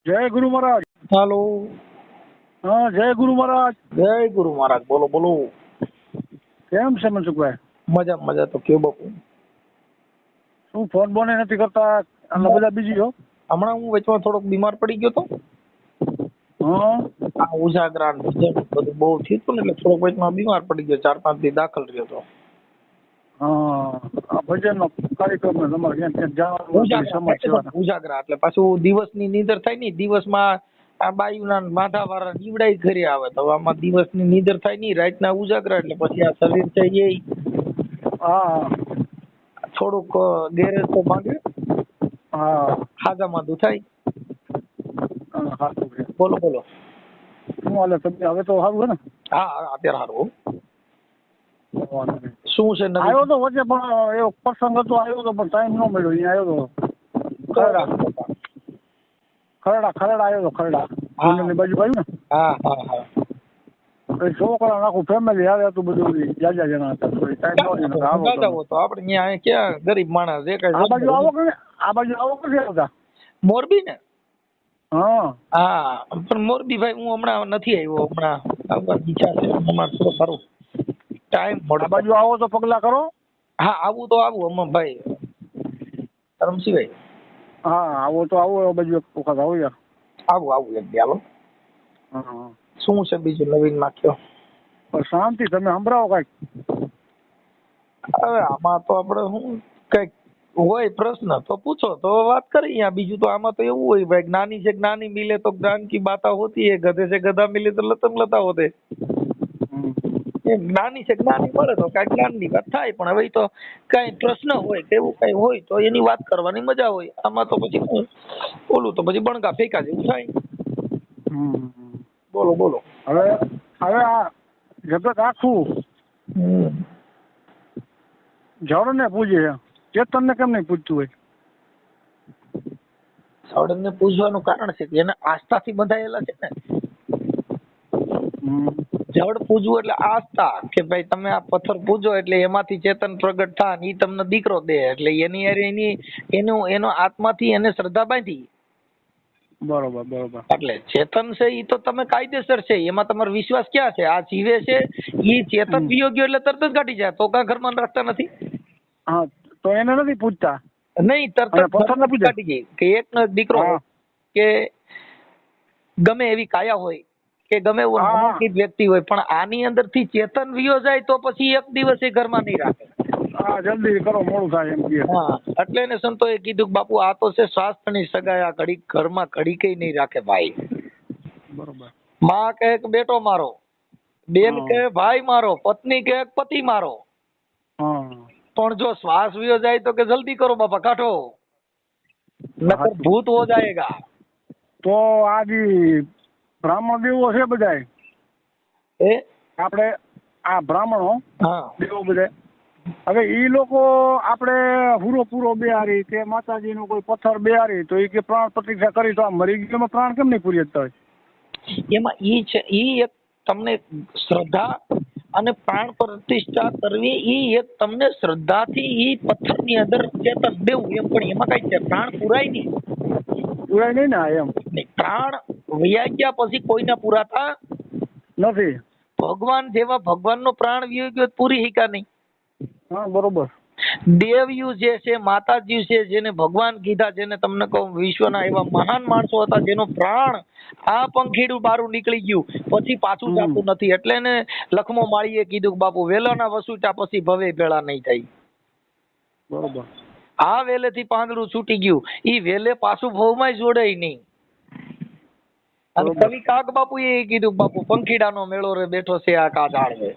જય ગુરુ મહારાજ. હાલો. હા, જય ગુરુ મહારાજ. જય ગુરુ મહારાજ. બોલો બોલો. કેમ છે મનસુખભાઈ? મજા મજા તો કયો બાપુ. શું ફોન બોને નથી કરતા? અને બધા બીજી હો. હમણાં હું વચમાં થોડોક બીમાર પડી ગયો તો. હા આ ઉજાગરા ને ભજન બધું બહુ થયું હતું ને એટલે થોડોક વચમાં બીમાર પડી ગયો. 4-5 દી દાખલ રહ્યો તો. હા, આ ભજનનો કાર્યક્રમ ને તમારે ક્યાં જવાનું હોય બધી સમાજ સેવાના. ઉજાગરા એટલે પાછું દિવસની નીંદર થાય નહીં. દિવસમાં આ બાયુના માથા વાળા નીવડાઈ ઘરે આવે તો આમાં દિવસની નીંદર થાય નહીં, રાતના ઉજાગરા એટલે પછી આ શરીર છે એ હા થોડુંક ગેરેજ તો માંગે. હા ખાજામાં દુખાય. હા સાચું છે. બોલો બોલો. શું હાલે તમને? હવે તો સારું છે ને? હા અત્યારે સારું. વાંધો નહીં. શું છે નવીન? આવ્યો તો વચ્ચે પણ એવો પ્રસંગ હતો, આવ્યો તો પણ ટાઈમ ન મળ્યો. અહીંયા આવ્યો તો ખરડા આવ્યો તો ખરડા ગોંડલની બાજુ આવ્યું ને. હા હા હા. છોકરા આખું ફેમિલી આવે હતું, બધું જાજા જણા હતા. થોડી ટાઈમ ન આવો તમે. તો આપણે અહીંયા ક્યાં ગરીબ માણસ જે આ બાજુ કઈ આવો કે આ બાજુ આવો કે હતા? મોરબી ને. હા હા પણ મોરબી ભાઈ હું હમણાં નથી આવ્યો. હમણાં આવવા ઈચ્છા છે અમારે થોડો સારું ટાઈમ આ મળે. બાજુ આવો તો પગલા કરો. હા આવું તો આવું અમાર ભાઈ રમસીભાઈ. હા આવો તો આવો, આ બાજુ એક વખત આવો યાર. આવું એક દી હાલો. હા શું છે બીજું નવીન માં કયો? પણ શાંતિ, તમે સંભળાવો કાંઈક. હવે આમાં તો આપણે શું કઈક હોય પ્રશ્ન તો પૂછો તો વાત કરીએ. બીજું તો આમાં તો એવું હોય ભાઈ, જ્ઞાની છે જ્ઞાની મિલે તો જ્ઞાન કી બાતા હોતી है, गधे से गधा मिले तो लतम लता होते. જ્ઞાની છે જ્ઞાની મળે તો કઈ જ્ઞાન ની વાત થાય. પણ હવે તો કઈ પ્રશ્ન હોય કે એવું કઈ હોય તો એની વાત કરવાની મજા હોય. આમાં તો પછી હું બોલું તો પછી બણગા ફેંકા જેવું થાય. બોલો બોલો. હવે આ જગત આખું જળ ને પૂજે છે, ચેતન ને કેમ નહીં પૂજતું હોય? સળંગ ને પૂજવાનું કારણ છે કે એને આસ્થાથી બંધાયેલા છે ને. જળ પૂજવું એટલે આસ્થા કે ભાઈ તમે આ પથ્થર પૂજો એટલે એમાંથી ચેતન પ્રગટ થાય ને ઈ તમને દીકરો દે એટલે એનો આત્માથી એને શ્રદ્ધા બાંધી. બરોબર. એટલે ચેતન છે ઈ તો તમે કાયદેસર છે, એમાં તમારો વિશ્વાસ ક્યાં છે? આ જીવે છે ઈ ચેતન વિયોગ્ય એટલે તરત જ કાઢી જાય તો કાં ઘરમાં રાખતા નથી. હા તો એને નથી પૂજતા નહીં, તરત જ ઘરમાંથી કાઢી જાય. કે એકનો દીકરો હોય કે ગમે એવી કાયા હોય કે ગમે એવો નામાંકિત વ્યક્તિ હોય, પણ આની અંદર થી ચેતન વિયો જાય તો પછી એક દિવસે ઘરમાં નહીં રાખે. હા જલ્દી કરો, મોડું થાય એમ કે. હા એટલે એને સંતોએ કીધું કે બાપુ આ તો છે શાસ્ત્રની સગાઈ, આ ઘડી ઘરમાં ઘડી કઈ નહીં રાખે ભાઈ. બરોબર. માં કહે કે બેટો મારો, બેન કહે ભાઈ મારો, પત્ની કહે પતિ મારો. પણ જો શ્વાસ વિયો જાય તો કે જલ્દી કરો બાપા કાઢો, નકર ભૂત હો જાયેગા. તો આ જે બ્રાહ્મણ દેવો છે બધાય આપણે આ બ્રાહ્મણો દેવો બધા, હવે ઈ લોકો આપણે પૂરો બેહારી કે માતાજી નું કોઈ પથ્થર બેહારી તો એ કે પ્રાણ પ્રતિષ્ઠા કરી તો આ મરી ગયો પ્રાણ કેમ નહીં પૂરી શકતા હોય? એમાં ઈ છે ઈ એક તમને શ્રદ્ધા અને પ્રાણ પ્રતિષ્ઠા કરવી, ઈ એક તમને શ્રદ્ધાથી ઈ પથ્થરની અંદર ચેતન દેવું એમ. પણ એમાં કઈ છે પ્રાણ પુરાય નહીં ને એમ. પ્રાણ વયા ગયા પછી કોઈના પુરાતા નથી. ભગવાન જેવા ભગવાનનો પ્રાણ વયો ગયો પૂરી હિકા નહીં. હા બરોબર. દેવયુ જે છે, માતાજી છે, જેને ભગવાન કીધા, જેને તમને કહું વિશ્વના એવા મહાન માણસો હતા જેનો પ્રાણ આ પંખીડું બારું નીકળી ગયું પછી પાછું જાતું નથી. એટલે ને લખમો માળીએ કીધું કે બાપુ વેલાના વસુટા પછી ભવે ભેળા નહીં થાય. બરોબર. આ વેલેથી પાંદડું છૂટી ગયું, ઈ વેલે પાછું ભવમાં જોડાય નહીં. અને કવિ કાગ બાપુ એ કીધું બાપુ પંખીડાનો મેળો રે બેઠો છે આ કા ઝાડવે.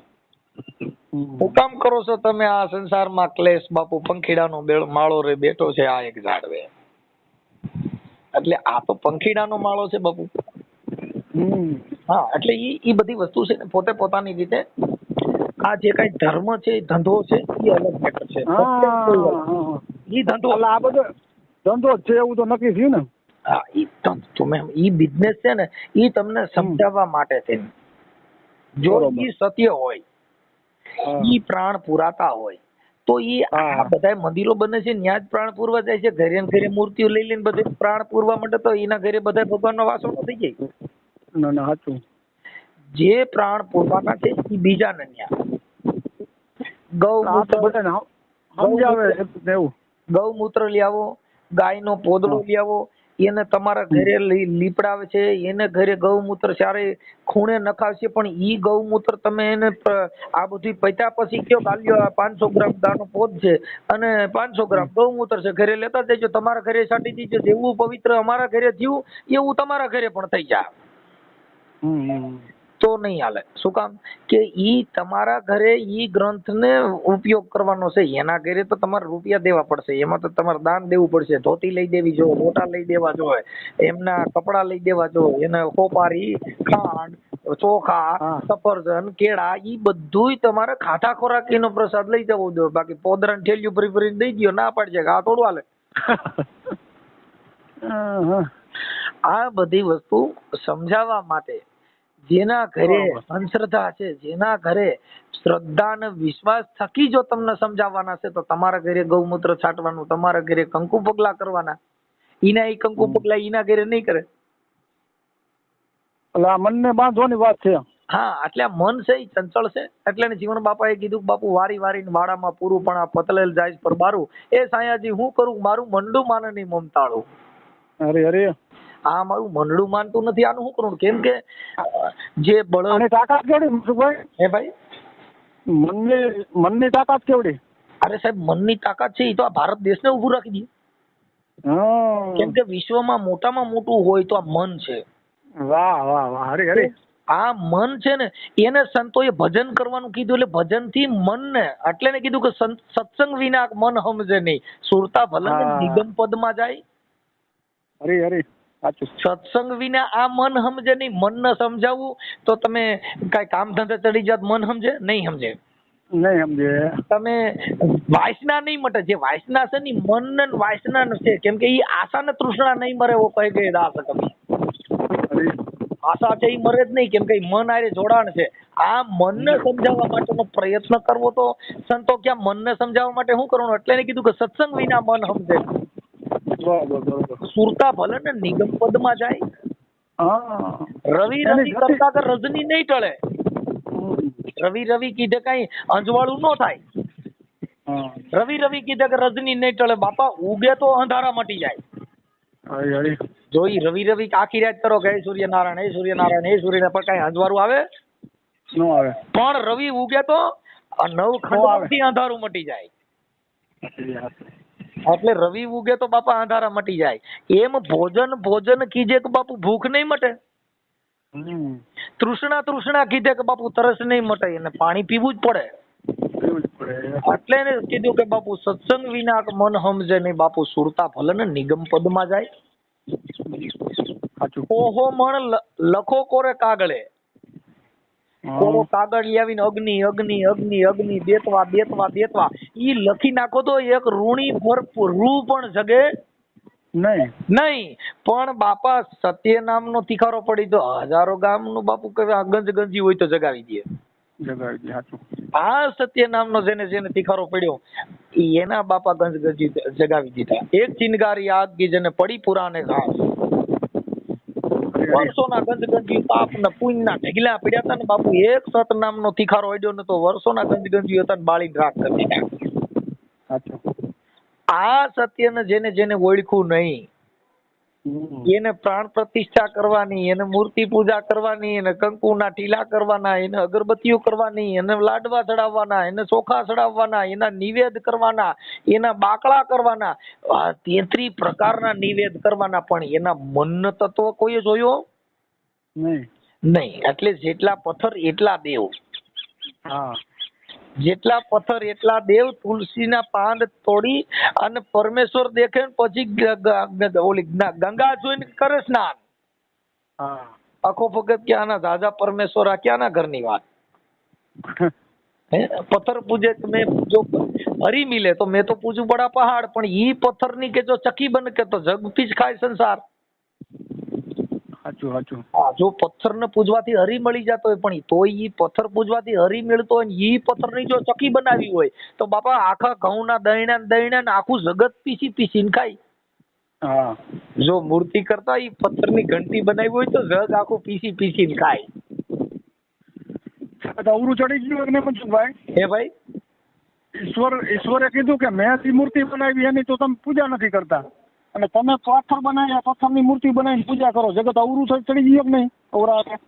હું કામ કરો છો તમે આ સંસારમાં ક્લેશ બાપુ? પંખીડાનો માળો રે બેઠો છે આ એક ઝાડવે. એટલે આ તો પંખીડાનો માળો છે બાપુ. હા એટલે ઈ બધી વસ્તુ છે ને પોતે પોતાની રીતે આ જે કઈ ધર્મ છે, ધંધો છે એ અલગ મેટર છે. ઈ ધંધો આ બધો ધંધો છે એવું તો નક્કી થયું ને. હા ઈ બિઝનેસ છે ને ઈ તમને સમજાવવા માટે છે. જો ઈ સત્ય હોય, ઈ પ્રાણ પુરાતા હોય તો એ આ બધા મંદિરો બને છે ત્યાં જ પ્રાણ પૂરવા જાય છે, ઘરે ને ઘરે મૂર્તિઓ લઈ લઈને બધે પ્રાણ પૂરવા માટે, તો એના ઘરે બધા ભગવાનનો વાસો થઈ જાય. ના ના સાચું. જે પ્રાણ પૂરવાના છે એ બીજાને ન્યા. ગૌમૂત્ર લઈ આવો, ગાયનો પોદળો લઈ આવો, એને તમારા ઘરે લીપડાવે છે, એને ઘરે ગૌમૂત્ર ચારે ખૂણે નખાવશે, પણ ઈ ગૌમૂત્ર તમે એને આ બધી પત્યા પછી કયો ગાલ્યો 500 ગ્રામ દાનો પોત છે અને 500 ગ્રામ ગૌમૂત્ર છે, ઘરે લેતા જજો, તમારા ઘરે છાંટી દીજો. જેવું પવિત્ર અમારા ઘરે થયું એવું તમારા ઘરે પણ થઈ જાય. તો નહીં હાલે. શું કામ? કે ઈ તમારા ઘરે ઈ ગ્રંથને ઉપયોગ કરવાનો છે, એના ઘરે તો તમારે રૂપિયા દેવા પડશે, એમાં તો તમારે દાન દેવું પડશે, ધોતી લઈ દેવી જો, મોટા લઈ દેવા જોઈએ, એમના કપડા લઈ દેવા જોઈએ, એને કોપારી, ખાંડ, ચોખા, સફરજન, કેળા, ઈ બધુંય તમારે ખાધા ખોરાકીનો પ્રસાદ લઈ જવો જોઈએ. બાકી પોદરાને ઠેલિયું ભરી ભરીને દઈ દો, ના પાડશે કે આ થોડું હાલે. આ બધી વસ્તુ સમજાવવા માટે જેના ઘરે અંધશ્રદ્ધા છે, જેના ઘરે શ્રદ્ધા અને વિશ્વાસ થકી જો તમને સમજાવવાના છે, તો તમારા ઘરે ગૌમૂત્ર છાંટવાનું, તમારા ઘરે કંકુ પગલા કરવાના. ઈના એ કંકુ પગલા ઈના ઘરે નહીં કરે. એટલે આ મનને બાંધવાની વાત છે. હા, એટલે આ મન છે એ ચંચળ છે. એટલે જીવન બાપાએ કીધું, બાપુ વારી વારીને વાડામાં પૂરું પણ આ પતલેલ જાય પર બારું, એ સાયાજી હું કરું, મારું મંડું માને નહીં મમતાળું. અરે અરે, આ મારું મંડળું માનતું નથી, આનું શું કરું? કેમ કે જે બળ તાકાત કેવડી મનસુખભાઈ? હે ભાઈ, મનની તાકાત કેવડી? અરે સાહેબ, મનની તાકાત છે એ તો આ ભારત દેશને ઉભું રાખી દે. કેમ કે વિશ્વમાં મોટામાં મોટું હોય તો આ મન છે. વાહ વાહ વાહ, હરે હરે. આ મન છે ને, એને સંતોએ ભજન કરવાનું કીધું, એટલે ભજન થી મનને, એટલે ને કીધું કે સત્સંગ વિના મન સમજે નહીં, સુરતા ભલે નિગમ પદમાં જાય. હરે હરે, સત્સંગ વિના આ મન સમજે નહીં. મનને સમજાવવું તો તમે કઈ કામ ધંધે ચડી જાત, મન સમજે નહીં? સમજે નહીં સમજે. તમે વાસના નહીં મટે, જે વાસના છે ને મન ને વાસના છે, કેમ કે એ આશા ને તૃષ્ણા નહીં મરે. એવો કહી ગઈ દાસ કવિ, આશા છે એ મરે જ નહીં, કેમ કે મન આરે જોડાણ છે. આ મનને સમજાવવા માટેનો પ્રયત્ન કરવો, તો સંતો ક્યાં મનને સમજાવવા માટે શું કરવાનું? એટલે એને કીધું કે સત્સંગ વિના મન સમજે. સુરતા ભલે ને નિગમ પદમાં જાય. રવિ રવિ કરતા કે રજની નહીં ટળે. રવિ રવિ કીધે કઈ અંજવાળું ન થાય. રવિ રવિ કીધે કે રજની નહીં ટળે. બાપા ઉગે તો અંધારા મટી જાય. જો ઈ રવિ રવિ આખી રાત કરો કે હે સૂર્યનારાયણ, હે સૂર્યનારાયણ, હે સૂર્યનારાયણ, પણ કઈ અંજવાળું આવે ન આવે. પણ રવિ ઉગે તો નવખંડથી અંધારું મટી જાય. એટલે રવિ ઉગે તો બાપા અંધારા મટી જાય. એમ ભોજન ભોજન કીજે કે બાપુ ભૂખ નહીં મટે. તૃષ્ણા તૃષ્ણા કીધે કે બાપુ તરસ નહીં મટે, એને પાણી પીવું જ પડે. એટલે એને કીધું કે બાપુ સત્સંગ વિના મન સમજે નહીં. બાપુ સુરતા ભલે ને નિગમ પદમાં જાય. ઓહો મણ લખો કોરે કાગળે, કોરો કાગળ લઈ આવીને અગ્નિ અગ્નિ અગ્નિ અગ્નિ દેતવા દેતવા દેતવા ઈ લખી નાખો તો એક ઋણી ભરપૂર રૂ પણ જગે નહીં. પણ બાપા સત્ય નામનો તિખારો પડી તો હજારો ગામનું બાપુ કે ગંજ ગંજી હોય તો જગાવી દે. આ સત્ય નામનો જેને જેને તિખારો પડ્યો એના બાપા ગંજ ગંજી જગાવી દીધા. એક ચિનગારી આગ કી જેને પડી પુરાને ઘાસ. વર્ષોના ગંજગંજી પાપ ને પુણ્ય ના ઢગલા પડ્યા હતા ને બાપુ, એક સત નામનો તિખારો અડ્યો ને તો વર્ષોના ગંજગંજી હતા ને બાળીને રાખ કરી દીધા. આ સત્યને જેને જેને ઓળખ્યું નહીં, એને પ્રાણ પ્રતિષ્ઠા કરવાની, એને મૂર્તિ પૂજા કરવાની, એને કંકુના ટીલા કરવાના, એને અગરબત્તીઓ કરવાની, એને લાડવા ચડાવવાના, એને ચોખા ચડાવવાના, એના નિવેદ કરવાના, એના બાકડા કરવાના, 33 પ્રકારના નિવેદ કરવાના. પણ એના મન તત્વ કોઈ જોયો નહીં. એટલે જેટલા પથ્થર એટલા દેવ. જેટલા પથ્થર એટલા દેવ. તુલસીના પાન તોડી અને પરમેશ્વર દેખે પછી ઓલી ગંગા જોઈને કરે સ્નાન. આખો ભગત કે આના દાદા પરમેશ્વર આ ક્યાંના ઘરની વાત. પથ્થર પૂજે મેં જો હરી મિલે તો મેં તો પૂજું બડા પહાડ, પણ ઈ પથ્થર ની કે જો ચકી બન કે તો જગ પીછ ખાય સંસાર. સાચું સાચું. હા, જો પથ્થર ને પૂજવાથી હરી મળી જતો હોય પણ તોય ઈ પથ્થર પૂજવાથી હરી મળતો હોય ને ઈ પથ્થર ની જો ચકી બનાવી હોય તો બાપા આખા ઘઉંના દહીણા ને આખું જગત પીસીને ખાય. હા, જો મૂર્તિ કરતા ઈ પથ્થર ની ઘંટી બનાવી હોય તો જગ આખું પીસીને ખાય. અવરું ચડી ગયું ને મનસુખભાઈ. હે ભાઈ, ઈશ્વરે કીધું કે મેં જે મૂર્તિ બનાવી એની તો તમે પૂજા નથી કરતા અને તમે પથ્થર બનાવ્યા પથ્થરની મૂર્તિ બનાવીને પૂજા કરો. જગત અવરું ચડી ગયું કે નહીં? અવરા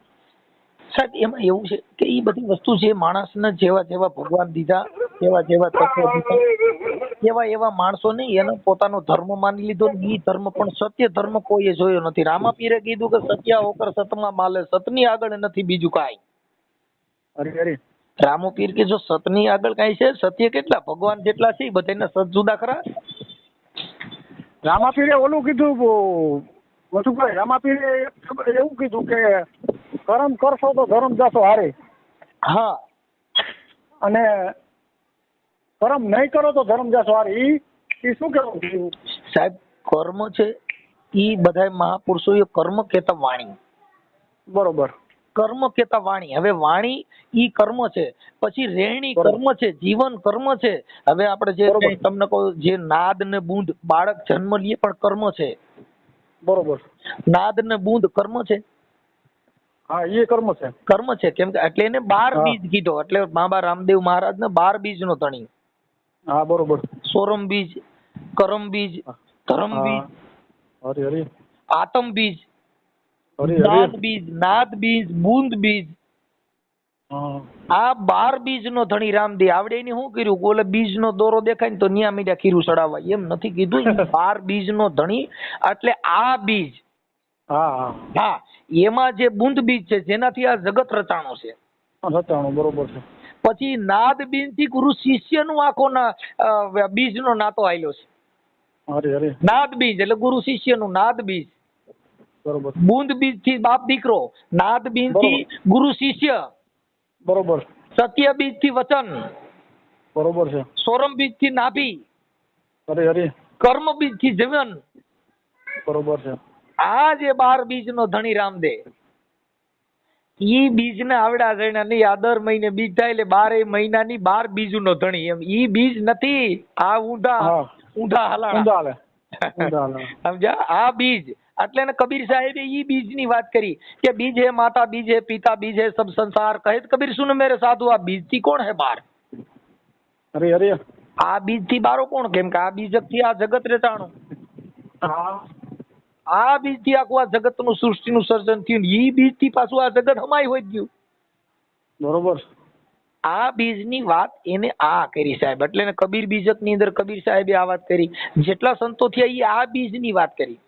સાહેબ એમાં એવું છે કે એ બધી વસ્તુ છે માણસને જેવા ભગવાન દીધા જેવા તત્વ દીધા એવા માણસો નહીં એને પોતાનો ધર્મ માની લીધો ને ઈ ધર્મ પણ સત્ય ધર્મ કોઈએ જોયો નથી. રામાપીરે કીધું કે સત્યા હોકર સતમાં માલે, સતની આગળ નથી બીજું કાંઈ. અરે રામોપીર કે જો સતની આગળ કાંઈ છે? સત્ય કેટલા ભગવાન જેટલા છે બધાને સત જુદા ખરા. રામાપીરે ઓલું કીધું મનસુખભાઈ, રામાપીરે એવું કીધું કે કર્મ કરશો તો ધર્મ જશો હારે. હા, અને કર્મ નહીં કરો તો ધર્મ જશો હારે. ઈ શું કેવું સાહેબ? કર્મ છે ઈ બધા મહાપુરુષોએ કર્મ કહેતા વાણી. બરોબર. કર્મ કહેતા વાણી. હવે વાણી ઈ કર્મ છે, પછી રેણી કર્મ છે, જીવન કર્મ છે. હવે આપણે જે તમને કહું જે નાદ ને બૂંદ બાળક જન્મ લે પણ કર્મ છે. બરોબર. નાદ ને બૂંદ કર્મ છે. હા, એ કર્મ છે. કર્મ છે કેમ કે એટલે એને 12 બીજ કીધો. એટલે બાબા રામદેવ મહારાજ ને 12 બીજ નો ધણી. હા, બરોબર. સોરમ બીજ, કરમ બીજ, ધર્મ બીજ, હરી આતમ બીજ, નાદ બીજ, નાદ બીજ, બૂંદ બીજ. આ 12 બીજ નો ધણી રામદેવ. આવડે એની શું કર્યું? ઓલે બીજ નો દોરો દેખાય ને તો ન્યા મીડા ખીરું ચડાવવા. એમ નથી કીધું. 12 બીજ નો ધણી એટલે આ બીજ. હા, એમાં જે બુંદ બીજ છે જેનાથી આ જગત રચાણો છે. બરોબર છે. પછી નાદ બીજ થી ગુરુ શિષ્ય નું આખો બીજ નો નાતો આવેલો છે. નાદ બીજ એટલે ગુરુ શિષ્ય નું નાદ બીજ. બરોબર. બુંદ બીજ થી બાપ દીકરો, નાદ બીજ થી ગુરુ શિષ્ય. બરોબર. સત્ય બીજ થી વચન. બરોબર છે. સોરમ બીજ થી નાભી. કર્મ બીજ થી જીવન. બરોબર છે. આ જે 12 બીજ નો ધણી રામદેવ, ઈ બીજ ને આવડા જણા નહીં. આ દર મહિને બીજ થાય એટલે 12 મહિનાની 12 બીજ નો ધણી. એમ ઈ બીજ નથી. આ ઊંધા હલાણા સમજ્યા? આ બીજ એટલે ને કબીર સાહેબે ઈ બીજ ની વાત કરી કે બીજ હે માતા, બીજ હે પિતા, બીજ હે સબ સંસાર. કહે કબીર સુન મેરે સાધુ, આ બીજ થી કોણ હે બાર? આ બીજ થી બારો કોણ? કેમ કે આ બીજ થી આ જગત રચાણું. આ બીજ થી આખું આ જગત નું સૃષ્ટિ નું સર્જન થયું. ઈ બીજ થી પાછું આ જગત હમાય હોય ગયું. બરોબર. આ બીજ ની વાત એને આ કરી સાહેબ. એટલે કબીર બીજક ની અંદર કબીર સાહેબે આ વાત કરી. જેટલા સંતો થયા એ આ બીજ ની વાત કરી.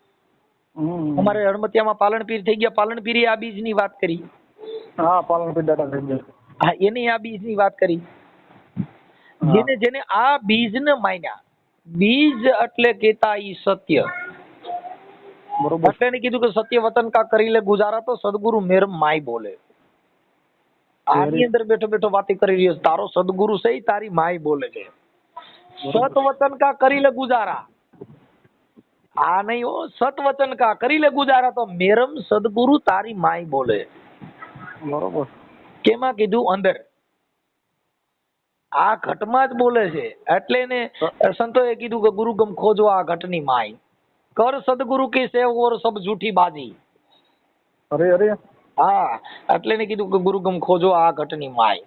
અમારે હળમતિયામાં પાલનપીર થઈ ગયા, પાલનપીરે આ બીજ ની વાત કરી. હા, પાલનપીર દાદા થઈ ગયા. હા, એને આ બીજ ની વાત કરી. જેને આ બીજ ને માન્યા. બીજ એટલે કેતા ઈ સત્ય. બરોબર. એટલે એને કીધું કે સત્ય વતન કા કરી લે ગુજારા તો સદગુરુ મેર માય બોલે. આની અંદર બેઠો વાતી કરી રહ્યો. તારો સદગુરુ છે તારી માય બોલે છે. સત વતન કા કરી લે ગુજારા. આ નહીં હો, સત વચન કા કરી લે ગુજારા તો મેરમ સદગુરુ તારી માય બોલે. બરોબર. કેમાં કીધું? અંદર આ ઘટમાં જ બોલે છે. એટલે એને સંતોએ કીધું કે ગુરુગમ ખોજો આ ઘટની માય. કર સદગુરુ કી સેવ ઓર સબ જૂઠી બાજી. હા, એટલે એને કીધું કે ગુરુગમ ખોજો આ ઘટની માય.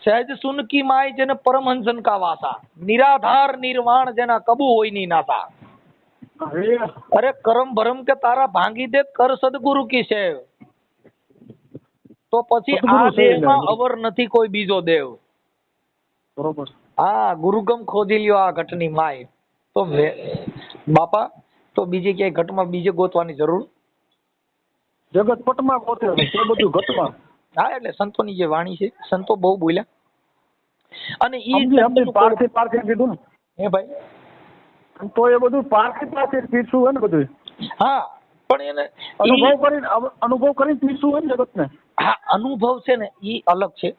સહેજ સુન કી માય જેને પરમહંસન કા વાસા. નિરાધાર નિર્વાણ જેના કબુ હોય ની નાસા. અરે કરમ ભરમ કે તારા ભાંગી દે, કર સદગુરુ કી સેવ. તો પછી આ દેહમાં અવર નથી કોઈ બીજો દેવ. બરોબર. હા, ગુરુગમ ખોજી લ્યો આ ઘટની માય. તો બાપા તો બીજે ક્યાંય ઘટમાં બીજે ગોતવાની જરૂર. જગત પટમાં ગોતે છે બધું ઘટમાં. હા, એટલે સંતોની જે વાણી છે, સંતો બહુ બોલ્યા. અને ઈ પારખી કીધું ને. હે ભાઈ, તો એ બધું પારખી પીરસું હોય ને બધું. હા, પણ એને અનુભવ કરીને પીરસું હોય ને જગત ને. હા, અનુભવ છે ને ઈ અલગ છે.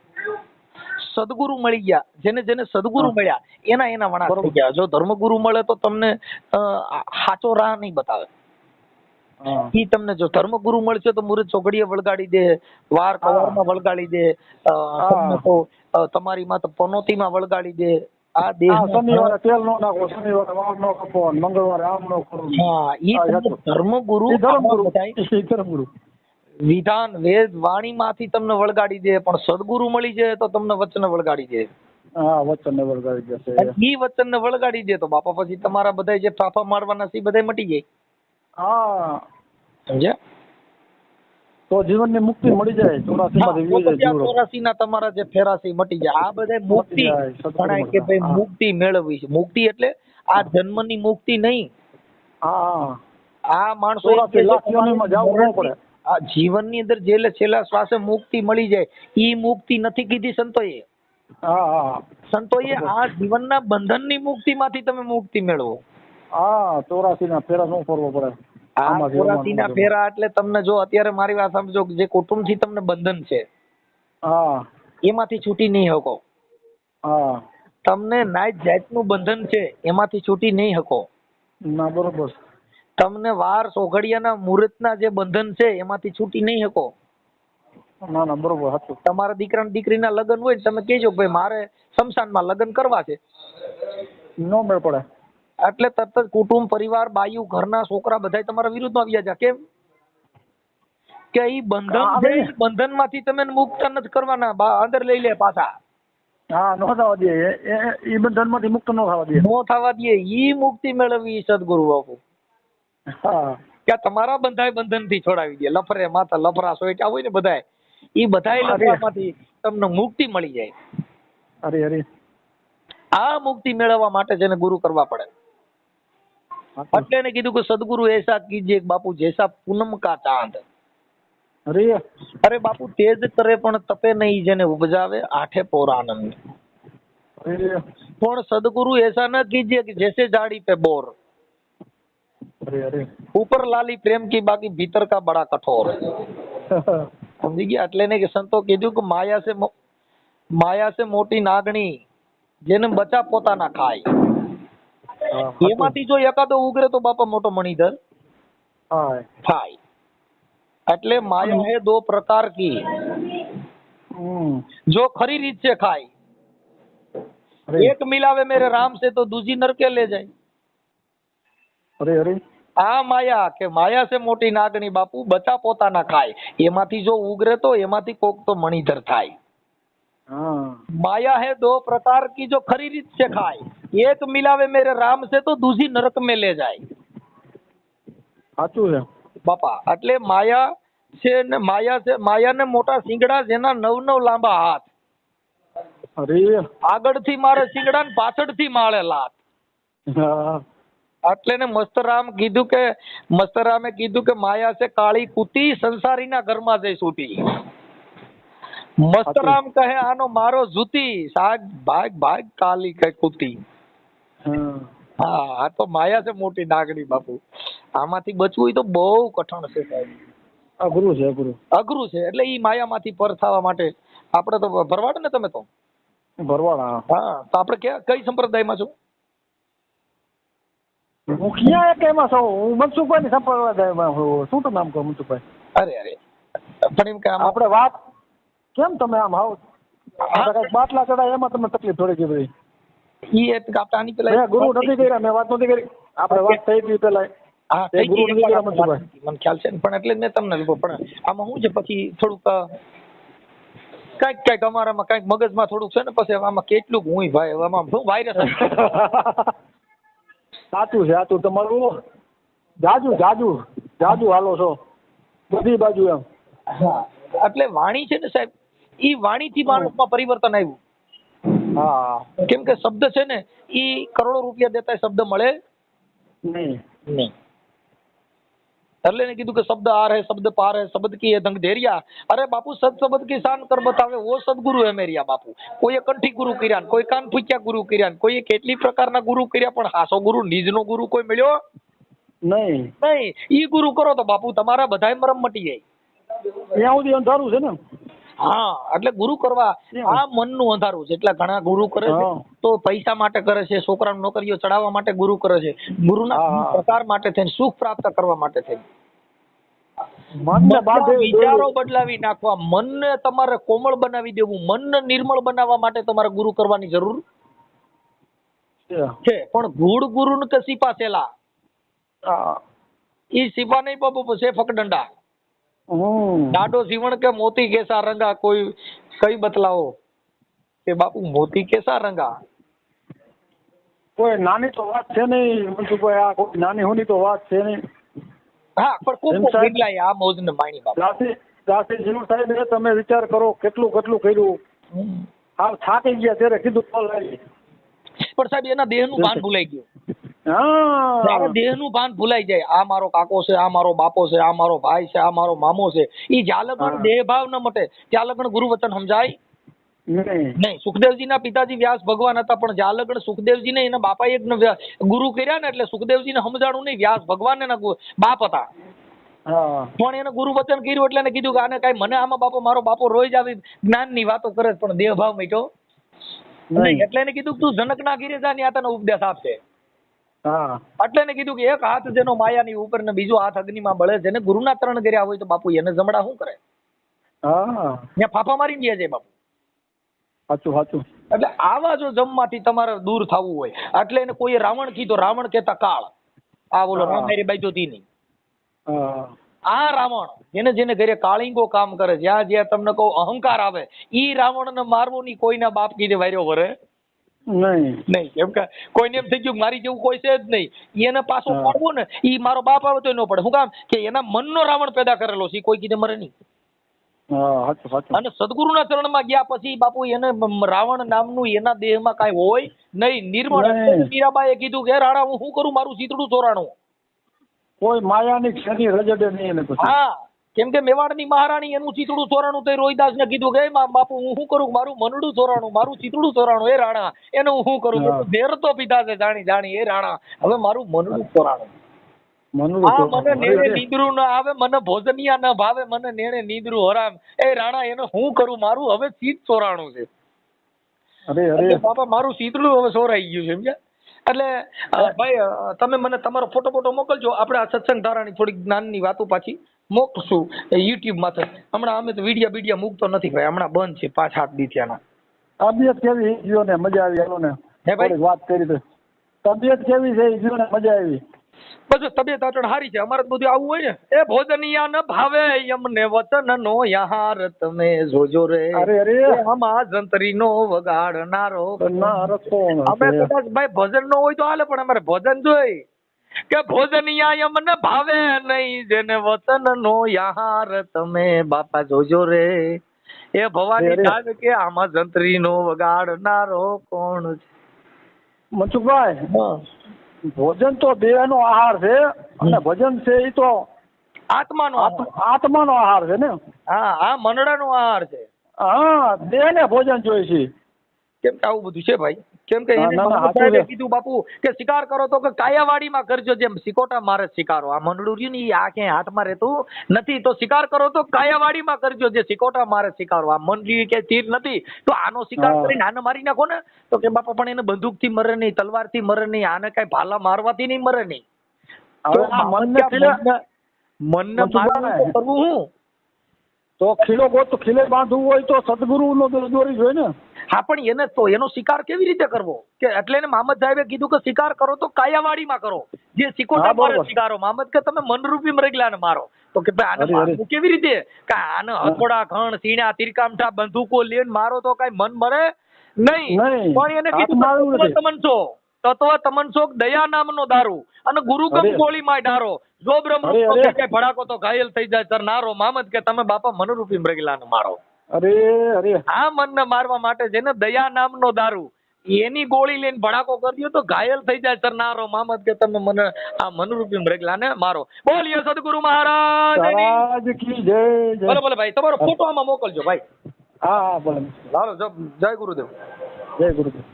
સદગુરુ મળી ગયા, જેને સદગુરુ મળ્યા એના વણા થઈ ગયા. જો ધર્મગુરુ મળે તો તમને સાચો રાહ નહીં બતાવે. ઈ તમને જો ધર્મગુરુ મળશે તો મુહૂર્ત ચોઘડીએ વળગાડી દે, વાર કવારમાં વળગાડી દે, તમને તો તમારી માથે પનોતીમાં વળગાડી દે. આ દેહ શનિવારે તેલ નો નાખો, શનિવારે વાળ નો કાપો, મંગળવારે આમ નો કરો. હા, ઈ ધર્મગુરુ ધર્મગુરુ વિધાન વેદ વાણી માંથી તમને વળગાડી દે. પણ સદગુરુ મળી જાય તો તમને વચન વળગાડી દે. હા, વચન ને વળગાડી દેશે. ઈ વચન ને વળગાડી દે તો બાપા પછી તમારા બધા જે ફાફા મારવાના છે બધા મટી જાય. હા, સમજ્યા? તો જીવનની મુક્તિ મળી જાય. 84 ના તમારા જે ફેરાસી મટી જાય. આ બધા મુક્તિ ગણાય કે ભાઈ મુક્તિ મેળવવી છે. મુક્તિ એટલે આ જન્મની મુક્તિ નહીં. હા, આ માણસો આ જીવનની અંદર જે છેલ્લા શ્વાસે મુક્તિ મળી જાય ઈ મુક્તિ નથી કીધી સંતોએ. સંતોએ આ જીવનના બંધનની મુક્તિ માંથી તમે મુક્તિ મેળવો. 84 ના ફેરા નો ફરવો પડે. 84 ના ફેરા એટલે તમને જો અત્યારે મારી વાત સમજો, જે કુટુંબ થી તમને બંધન છે એમાંથી છૂટી નહીં શકો. તમને નાઈટ જાતનું બંધન છે એમાંથી છૂટી નહીં શકો. ના, બરોબર. તમને વાર સોઘડિયાના મુહૂર્તના જે બંધન છે એમાંથી છૂટી નહીં શકો. ના ના, બરોબર. તમારા દીકરા દીકરીના લગ્ન હોય તમે કહેજો ભાઈ મારે શમશાનમાં લગ્ન કરવા છે, નો મેળ પડે. એટલે તરત જ કુટુંબ પરિવાર બાયુ ઘરના છોકરા બધા તમારા વિરુદ્ધમાં આવી જાય. કેમ કે ઈ બંધન છે, બંધન માંથી તમે મુક્ત નથી કરવાના, અંદર લઈ લે પાછા. નો થવા દે. એ બંધન માંથી મુક્ત નો થવા દે. નો થવા દે. ઈ મુક્તિ મેળવવી સદગુરુ બાપુ. કે તમારા બંધાય બંધન થી છોડાવી દે. લફરે માથા લફરા સોઈટા હોય ને બધાય, ઈ બધાય લફરામાંથી તમને મુક્તિ મળી જાય. અરે અરે, આ મુક્તિ મેળવવા માટે જેને ગુરુ કરવા પડે. એટલે એને કીધું કે સદગુરુ એસા કીજે બાપુ જૈસા પૂનમ કા ચાંદ. અરે બાપુ તેજ કરે પણ તપે નહીં, જેને ઉપજાવે આઠે પૌરાનંદ. પણ સદગુરુ એસા ન કીજે કે જैसे झाड़ी पे बोर, ऊपर लाली प्रेम की बाकी भीतर का बड़ा कठोर. સમજી ગયા? એટલે ને કે સંતો કીધું કે માયા સે મોટી નાગણી, જેને બચા પોતાના ખાય. એમાંથી જો એકાદો ઉગરે તો બાપા મોટો મણિધર થાય. એટલે માયા હે દો પ્રકાર કી, જો ખરી રીત से ખાય. એક મિલાવે મેરે રામ से तो दूजी नरके ले જાય. આ માયા કે માયા સે મોટી નાગણી બાપુ બચા પોતાના ખાય. એમાંથી જો ઉગરે તો એમાંથી કોક તો મણિધર થાય. माया है दो प्रकार की जो खरी रीत से खाए, एक मिलावे मेरे राम से तो दूसरी नरक में ले जाए. સાચું છે બાપા. એટલે માયા છે ને માયા ને મોટા શિંગડા, જેના 9 લાંબા હાથ. આગળથી મારે શિંગડા ને પાછળથી માળે લાત. એટલે ને મસ્તરામે કીધું કે માયા છે કાળી કુતી, સંસારીના ઘરમાં જઈ સૂતી. મસ્તરામ કહે આનો મારો જુતી, સાગ ભાગ ભાગ કાલી કઈ કુતી. આ તો માયા છે મોટી નાગણી બાપુ. આમાંથી બચવું હોય તો બહુ કઠણ છે સાહેબ. અઘરું છે. એટલે ઈ માયામાંથી પર થવા માટે આપણે તો ભરવાડ ને, તમે તો ભરવાડ. તો આપણે કઈ સંપ્રદાયમાં છો? હું ક્યાં એકેમાં છું? હું મનસુખભાઈ ની સંપ્રદાયમાં છું. શું તો નામ કહું મનસુખભાઈ? અરે પણ એમ કે આપણે વાત કેમ તમે આમ આવો કઈક બાટલા ચડાય એમાં તમને તકલીફ થોડી બધી. ઈ એક આની પેલા ગુરુ નથી કર્યા, મેં વાત નથી કરી. આપણે વાત થઈ ગઈ પેલા. ગુરુ નથી કર્યા મનસુખભાઈ, મને ખ્યાલ છે. પણ એટલે મેં તમને પણ આમાં શું છે પછી થોડુંક કઈક અમારામાં કઈક મગજમાં થોડુંક છે ને, પછી આમાં કેટલું હું ભાઈ આમાં શું વાયરસ. સાચું છે તમારું. જાજુ હાલો છો બધી બાજુ એમ. એટલે વાણી છે ને સાહેબ, ઈ વાણીથી માણસમાં પરિવર્તન આવ્યું. કેમ કે શબ્દ છે ને ઈ કરોડો રૂપિયા દેતા શબ્દ મળે નહીં. એટલે ને કીધું કે શબ્દ આર है शब्द पार है शब्द की है धंधेरिया. अरे बापू सत शब्द की शान कर बतावे वो सदगुरु है मेरिया बापू. કોઈએ કંઠી ગુરુ કર્યા, કોઈ કાન ફૂક્યા ગુરુ કર્યા, કોઈએ કેટલી પ્રકારના ગુરુ કર્યા, પણ હાસો ગુરુ નિજનો ગુરુ કોઈ મળ્યો નહીં. ઈ ગુરુ કરો તો બાપુ તમારા બધાય મરમ મટી જાય. ત્યાં સુધી અંધારું છે ને. એટલે ગુરુ કરવા આ મનનું અંધારું છે. એટલે ઘણા ગુરુ કરે છે તો પૈસા માટે કરે છે, છોકરાને નોકરીઓ ચડાવવા માટે ગુરુ કરે છે, ગુરુના પ્રકાર માટે થઈને સુખ પ્રાપ્ત કરવા માટે થઈને. મનને બાંધે વિચારો બદલાવી નાખવા, મનને તમારે કોમળ બનાવી દેવું, મનને નિર્મળ બનાવવા માટે તમારે ગુરુ કરવાની જરૂર છે. પણ ગુડ ગુરુ ને કે સિપા સેલા ઈ સિપા નહીં બાપુ, છે ફકડંડા. દાડો જીવણ કે મોતી કેસા રંગા, કોઈ કઈ બતલાવો કે બાપુ મોતી કેસા રંગા. કોઈ નાની તો વાત છે નહીં મનસુખભાઈ, આ કોઈ નાની હોની તો વાત છે નહીં. હા પણ કોક બદલાય આ મોજ ને માણી બાપુ. દાસી જીવણ સાહેબ તમે વિચાર કરો કેટલું કેટલું કર્યું, હા થાકી ગયા ત્યારે કીધું કોલ આવી. પણ સાહેબ એના દેહ નું ભાન ભૂલાઈ ગયું. દેહ નું ભાન ભૂલાઈ જાય, આ મારો કાકો છે, આ મારો બાપો છે, આ મારો ભાઈ છે, આ મારો મામો છે. ઈ જ્યાં લગન દેહ ભાવ ન મટે ત્યાં લગન ગુરુ વચન સમજાય નહીં. સુખદેવજી ના પિતાજી વ્યાસ ભગવાન હતા, પણ જ્યાં લગન સુખદેવજી ને એના બાપા એક ગુરુ કર્યા ને એટલે સુખદેવજી ને સમજાણું નહીં, વ્યાસ ભગવાન એના બાપ હતા. પણ એને ગુરુ વચન કર્યું એટલે એને કીધું કે આને કઈ મને આમાં બાપો મારો બાપો રોજ આવી જ્ઞાન ની વાતો કરે પણ દેહ ભાવ મીઠો નહીં. એટલે એને કીધું તું જનક ના ઘીરે જા, ત્યાં તને ઉપદેશ આપશે. એટલે એને કીધું કે એક હાથ જેનો માયાની ઉપર ને બીજો હાથ અગ્નિમાં બળે, જેને ગુરુના ત્રણ કર્યા હોય તો બાપુ એને જમડા શું કરે, ત્યાં ફાફા મારીને ગયા છે બાપુ. સાચું સાચું. એટલે આવા જો જમવાથી તમારે દૂર થવું હોય, એટલે એને કોઈ રાવણ કીધો, રાવણ કેતા કાળ, આ બોલો રામાયરી બાજુ થી નહીં. આ રાવણ જેને જેને ઘરે કાળીંગો કામ કરે, જ્યાં જ્યાં તમને કહું અહંકાર આવે, ઈ રાવણ ને મારવો ની કોઈના બાપ કીધે વાર્યો વરે નહીં. કેમ કે કોઈને એમ થઈ ગયું મારી જેવું કોઈ છે જ નહીં, એને પાછો પડવો ને ઈ મારો બાપ આવે તો ન પડે. શું કામ કે એના મનનો રાવણ પેદા કરેલો છે, કોઈ કીધે મરે નહીં. અને સદગુરુના ચરણમાં ગયા પછી બાપુ એને રાવણ નામનું એના દેહમાં કઈ હોય નહીં, નિર્મળ. મીરાબાઈએ કીધું કે રાણા હું શું કરું, મારું ચીતડું ચોરાણું, કોઈ માયાની ક્ષતિ રજડે નહીં. હા, કેમ કે મેવાડની મહારાણી એનું ચીતડું ચોરાણું તો રોહિદાસ ને કીધું કે બાપુ હું શું કરું, મારું મનડું ચોરાણું, મારું ચીતડું ચોરાણું, એ રાણા એનું હું શું કરું, દેર તો પીધા છે જાણી જાણી, એ રાણા હવે મારું મનડું ચોરાણું. મને નેણે નીંદરું ન આવે, મને ભોજનિયા ન ભાવે, મને નેણે નીંદરું હરામ, એ રાણા એને હું કરું, મારું હવે ચીત ચોરાણું છે. બાપા મારું ચીતડું હવે ચોરાઈ ગયું છે સમજ્યા. એટલે ભાઈ તમે મને તમારો ફોટો મોકલજો, આપણે આ સત્સંગ ધારાની થોડીક જ્ઞાનની વાતો પાછી મોકલશું યુટ્યુબ માંથી. હમણાં અમે તો વિડિયા મૂકતો નથી ભાઈ, હમણાં બંધ છે 5-8 દી થયાના. તબિયત કેવી જીઓ ને મજા આવી એનો ને હે ભાઈ વાત કરી તો તબિયત કેવી છે જીઓ ને મજા આવી? બસ તબિયત અટણ સારી છે, અમારે બધું આવું હોય ને. એ ભોજનિયા ન ભાવે યમને વતન નો યહાર તમે જોજો રે, આમાં જંતરી નો વગાડનારો. અમે કદાચ ભાઈ ભજન નો હોય તો હાલે, પણ અમારે ભજન જોઈ કે ભોજનિયા યમને ભાવે નહીં, જેને વતન નો યહાર તમે બાપા જોજો રે. એ ભવાની જાગ કે આમાં જંતરી નો વગાડનારો કોણ છે? મનસુખભાઈ ભોજન તો દેહ નો આહાર છે અને ભજન છે એ તો આત્માનો આહાર છે ને. હા, આ મનડાનો આહાર છે. હા, દેહ ને ભોજન જોઈએ છે. કેમ કે આવું બધું છે ભાઈ, કેમ કે એને કીધું બાપુ કે શિકાર કરો તો કે કાયાવાડીમાં કરજો, જેમ સિકોટા મારે શિકારો. આ મનડું રહ્યું ને આ ક્યાંય હાથમાં રહેતું નથી, તો શિકાર કરો તો કાયાવાડીમાં કરજો, જે સિકોટા મારે શિકારો. આ મનડી કે તીર નથી તો આનો શિકાર કરીને આને મારી નાખો ને, તો કે બાપા પણ એને બંદૂક થી મરે નહીં, તલવાર થી મરે નહીં, આને કઈ ભાલા મારવાથી નહીં મરે નહીં. મનને મારવું કરવું હું તો ખીલો ગોત ખીલે બાંધવું હોય તો સદગુરુ નો દોરી જોઈએ ને. હા, પણ એને તો એનો શિકાર કેવી રીતે કરવો કે એટલે એને મામદ સાહેબે કીધું કે શિકાર કરો તો કાયાવાડીમાં કરો, જે સિકોટા મારે શિકારો. મામદ કે તમે મનરૂપી મરેગલાને મારો, તો કે ભાઈ આને મારવું કેવી રીતે? કે આને હથોડા ઘણ સીણા તીરકામઠા બંદૂકો લઈને મારો તો કઈ મન મરે નહીં. પણ એને કીધું તમનસો તત્વ તમનસોક દયા નામનો દારૂ અને ગુરુગમ ગોળી માં ડારો, જો બ્રહ્મરૂપ કઈ ભડાકો તો ઘાયલ થઈ જાય સર નારો. મામદ કે તમે બાપા મનરૂપી મરેગલાને મારો. આ મનને મારવા માટે જેને દયા નામનો દારૂ એની ગોળી લઈને ભડાકો કર્યો તો ઘાયલ થઈ જાય સર નારો. મામદ કે તમે મને આ મનરૂપી મરેગલાને મારો. બોલીએ સદગુરુ મહારાજ કી જય. ભલે ભાઈ તમારો ફોટો આમાં મોકલજો ભાઈ. હા ભલે. હાલો, જય ગુરુદેવ. જય ગુરુદેવ.